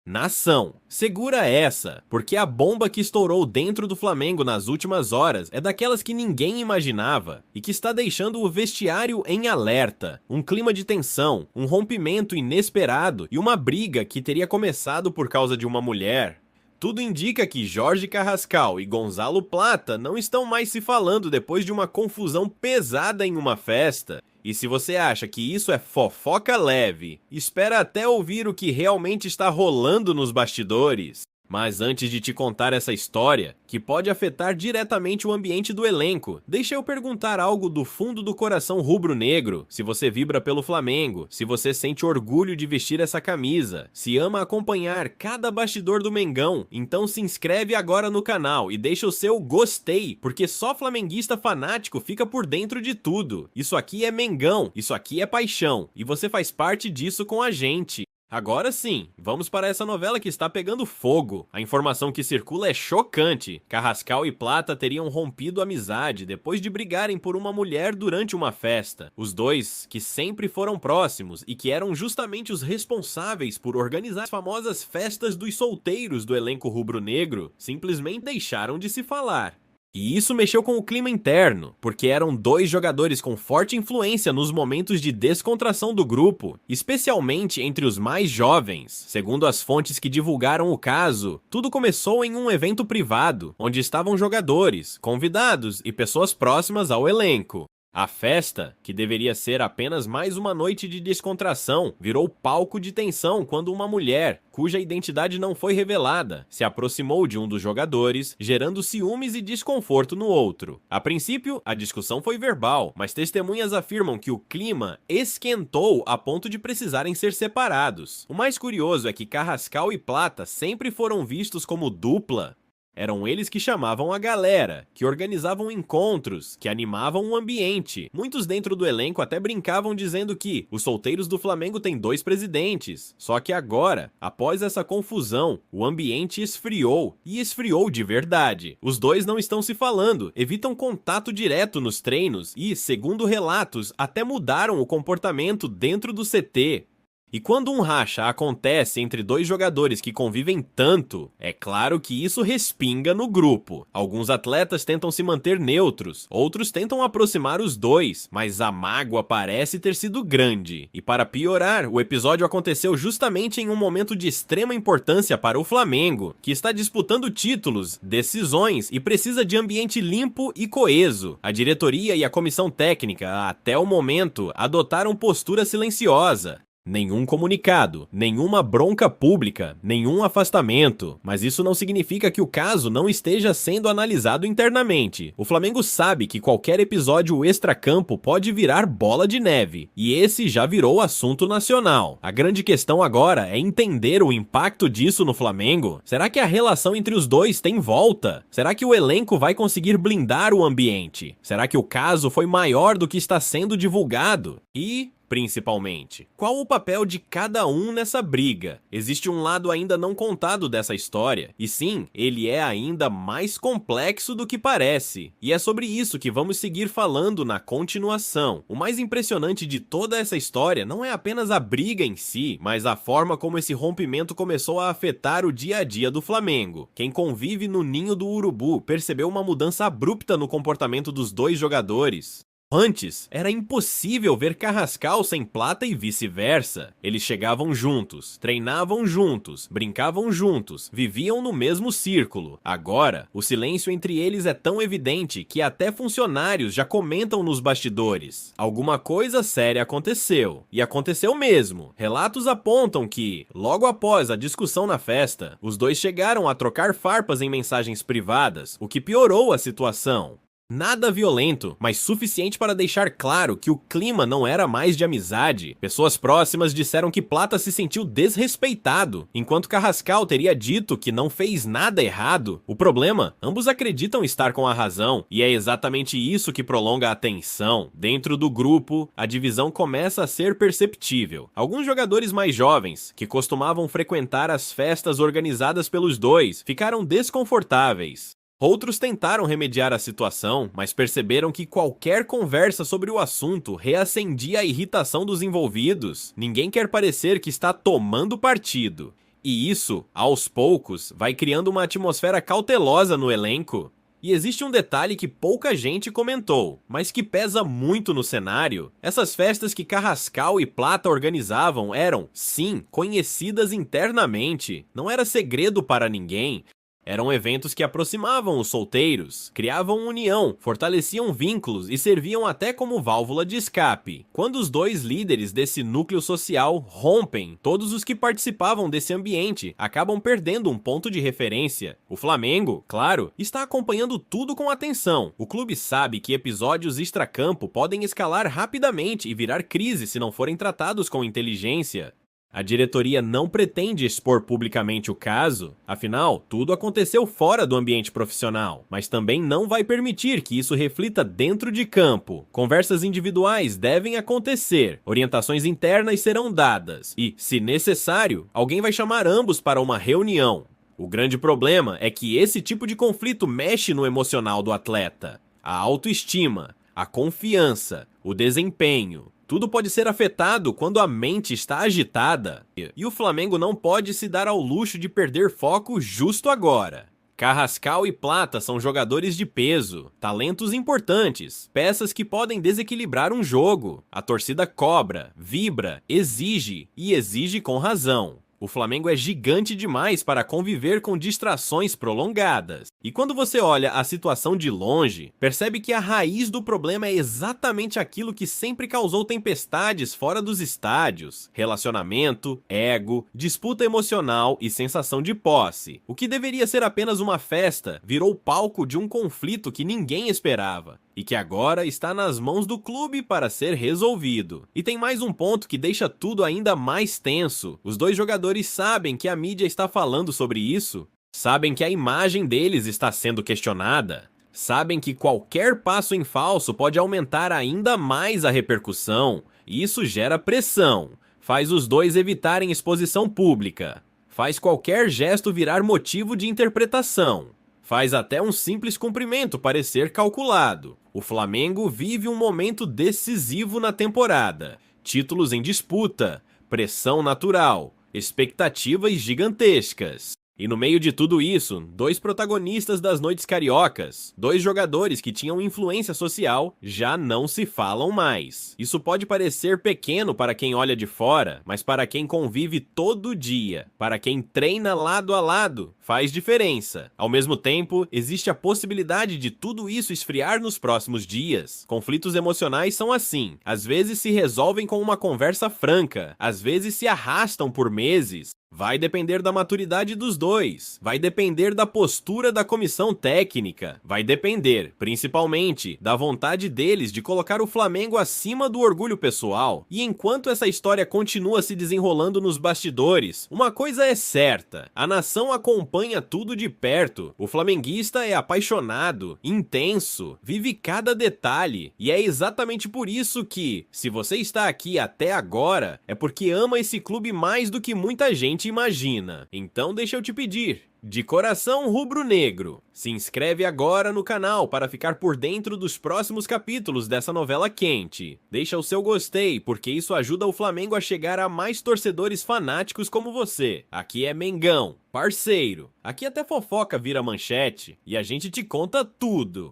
Nação, segura essa, porque a bomba que estourou dentro do Flamengo nas últimas horas é daquelas que ninguém imaginava e que está deixando o vestiário em alerta. Um clima de tensão, um rompimento inesperado e uma briga que teria começado por causa de uma mulher. Tudo indica que Jorge Carrascal e Gonzalo Plata não estão mais se falando depois de uma confusão pesada em uma festa. E se você acha que isso é fofoca leve, espera até ouvir o que realmente está rolando nos bastidores. Mas antes de te contar essa história, que pode afetar diretamente o ambiente do elenco, deixa eu perguntar algo do fundo do coração rubro-negro. Se você vibra pelo Flamengo, se você sente orgulho de vestir essa camisa, se ama acompanhar cada bastidor do Mengão, então se inscreve agora no canal e deixa o seu gostei, porque só flamenguista fanático fica por dentro de tudo. Isso aqui é Mengão, isso aqui é paixão, e você faz parte disso com a gente. Agora sim, vamos para essa novela que está pegando fogo. A informação que circula é chocante. Carrascal e Plata teriam rompido amizade depois de brigarem por uma mulher durante uma festa. Os dois, que sempre foram próximos e que eram justamente os responsáveis por organizar as famosas festas dos solteiros do elenco rubro-negro, simplesmente deixaram de se falar. E isso mexeu com o clima interno, porque eram dois jogadores com forte influência nos momentos de descontração do grupo, especialmente entre os mais jovens. Segundo as fontes que divulgaram o caso, tudo começou em um evento privado, onde estavam jogadores, convidados e pessoas próximas ao elenco. A festa, que deveria ser apenas mais uma noite de descontração, virou palco de tensão quando uma mulher, cuja identidade não foi revelada, se aproximou de um dos jogadores, gerando ciúmes e desconforto no outro. A princípio, a discussão foi verbal, mas testemunhas afirmam que o clima esquentou a ponto de precisarem ser separados. O mais curioso é que Carrascal e Plata sempre foram vistos como dupla. Eram eles que chamavam a galera, que organizavam encontros, que animavam o ambiente. Muitos dentro do elenco até brincavam dizendo que os solteiros do Flamengo têm dois presidentes. Só que agora, após essa confusão, o ambiente esfriou, e esfriou de verdade. Os dois não estão se falando, evitam contato direto nos treinos e, segundo relatos, até mudaram o comportamento dentro do CT. E quando um racha acontece entre dois jogadores que convivem tanto, é claro que isso respinga no grupo. Alguns atletas tentam se manter neutros, outros tentam aproximar os dois, mas a mágoa parece ter sido grande. E para piorar, o episódio aconteceu justamente em um momento de extrema importância para o Flamengo, que está disputando títulos, decisões e precisa de ambiente limpo e coeso. A diretoria e a comissão técnica, até o momento, adotaram postura silenciosa. Nenhum comunicado, nenhuma bronca pública, nenhum afastamento. Mas isso não significa que o caso não esteja sendo analisado internamente. O Flamengo sabe que qualquer episódio extracampo pode virar bola de neve, e esse já virou assunto nacional. A grande questão agora é entender o impacto disso no Flamengo. Será que a relação entre os dois tem volta? Será que o elenco vai conseguir blindar o ambiente? Será que o caso foi maior do que está sendo divulgado? E principalmente, qual o papel de cada um nessa briga? Existe um lado ainda não contado dessa história, e sim, ele é ainda mais complexo do que parece. E é sobre isso que vamos seguir falando na continuação. O mais impressionante de toda essa história não é apenas a briga em si, mas a forma como esse rompimento começou a afetar o dia a dia do Flamengo. Quem convive no ninho do urubu percebeu uma mudança abrupta no comportamento dos dois jogadores. Antes, era impossível ver Carrascal sem Plata e vice-versa. Eles chegavam juntos, treinavam juntos, brincavam juntos, viviam no mesmo círculo. Agora, o silêncio entre eles é tão evidente que até funcionários já comentam nos bastidores. Alguma coisa séria aconteceu. E aconteceu mesmo. Relatos apontam que, logo após a discussão na festa, os dois chegaram a trocar farpas em mensagens privadas, o que piorou a situação. Nada violento, mas suficiente para deixar claro que o clima não era mais de amizade. Pessoas próximas disseram que Plata se sentiu desrespeitado, enquanto Carrascal teria dito que não fez nada errado. O problema, ambos acreditam estar com a razão, e é exatamente isso que prolonga a tensão. Dentro do grupo, a divisão começa a ser perceptível. Alguns jogadores mais jovens, que costumavam frequentar as festas organizadas pelos dois, ficaram desconfortáveis. Outros tentaram remediar a situação, mas perceberam que qualquer conversa sobre o assunto reacendia a irritação dos envolvidos. Ninguém quer parecer que está tomando partido. E isso, aos poucos, vai criando uma atmosfera cautelosa no elenco. E existe um detalhe que pouca gente comentou, mas que pesa muito no cenário. Essas festas que Carrascal e Plata organizavam eram, sim, conhecidas internamente. Não era segredo para ninguém. Eram eventos que aproximavam os solteiros, criavam união, fortaleciam vínculos e serviam até como válvula de escape. Quando os dois líderes desse núcleo social rompem, todos os que participavam desse ambiente acabam perdendo um ponto de referência. O Flamengo, claro, está acompanhando tudo com atenção. O clube sabe que episódios extracampo podem escalar rapidamente e virar crise se não forem tratados com inteligência. A diretoria não pretende expor publicamente o caso, afinal, tudo aconteceu fora do ambiente profissional, mas também não vai permitir que isso reflita dentro de campo. Conversas individuais devem acontecer, orientações internas serão dadas e, se necessário, alguém vai chamar ambos para uma reunião. O grande problema é que esse tipo de conflito mexe no emocional do atleta. A autoestima, a confiança, o desempenho. Tudo pode ser afetado quando a mente está agitada. E o Flamengo não pode se dar ao luxo de perder foco justo agora. Carrascal e Plata são jogadores de peso, talentos importantes, peças que podem desequilibrar um jogo. A torcida cobra, vibra, exige e exige com razão. O Flamengo é gigante demais para conviver com distrações prolongadas. E quando você olha a situação de longe, percebe que a raiz do problema é exatamente aquilo que sempre causou tempestades fora dos estádios: relacionamento, ego, disputa emocional e sensação de posse. O que deveria ser apenas uma festa virou palco de um conflito que ninguém esperava e que agora está nas mãos do clube para ser resolvido. E tem mais um ponto que deixa tudo ainda mais tenso. Os dois jogadores sabem que a mídia está falando sobre isso, sabem que a imagem deles está sendo questionada, sabem que qualquer passo em falso pode aumentar ainda mais a repercussão, e isso gera pressão, faz os dois evitarem exposição pública, faz qualquer gesto virar motivo de interpretação. Faz até um simples cumprimento parecer calculado. O Flamengo vive um momento decisivo na temporada. Títulos em disputa, pressão natural, expectativas gigantescas. E no meio de tudo isso, dois protagonistas das noites cariocas, dois jogadores que tinham influência social, já não se falam mais. Isso pode parecer pequeno para quem olha de fora, mas para quem convive todo dia, para quem treina lado a lado, faz diferença. Ao mesmo tempo, existe a possibilidade de tudo isso esfriar nos próximos dias. Conflitos emocionais são assim. Às vezes se resolvem com uma conversa franca, às vezes se arrastam por meses. Vai depender da maturidade dos dois, vai depender da postura da comissão técnica, vai depender, principalmente, da vontade deles de colocar o Flamengo acima do orgulho pessoal. E enquanto essa história continua se desenrolando nos bastidores, uma coisa é certa: a nação acompanha tudo de perto. O flamenguista é apaixonado, intenso, vive cada detalhe, e é exatamente por isso que, se você está aqui até agora, é porque ama esse clube mais do que muita gente imagina. Então deixa eu te pedir, de coração rubro-negro, se inscreve agora no canal para ficar por dentro dos próximos capítulos dessa novela quente. Deixa o seu gostei, porque isso ajuda o Flamengo a chegar a mais torcedores fanáticos como você. Aqui é Mengão, parceiro. Aqui até fofoca vira manchete e a gente te conta tudo.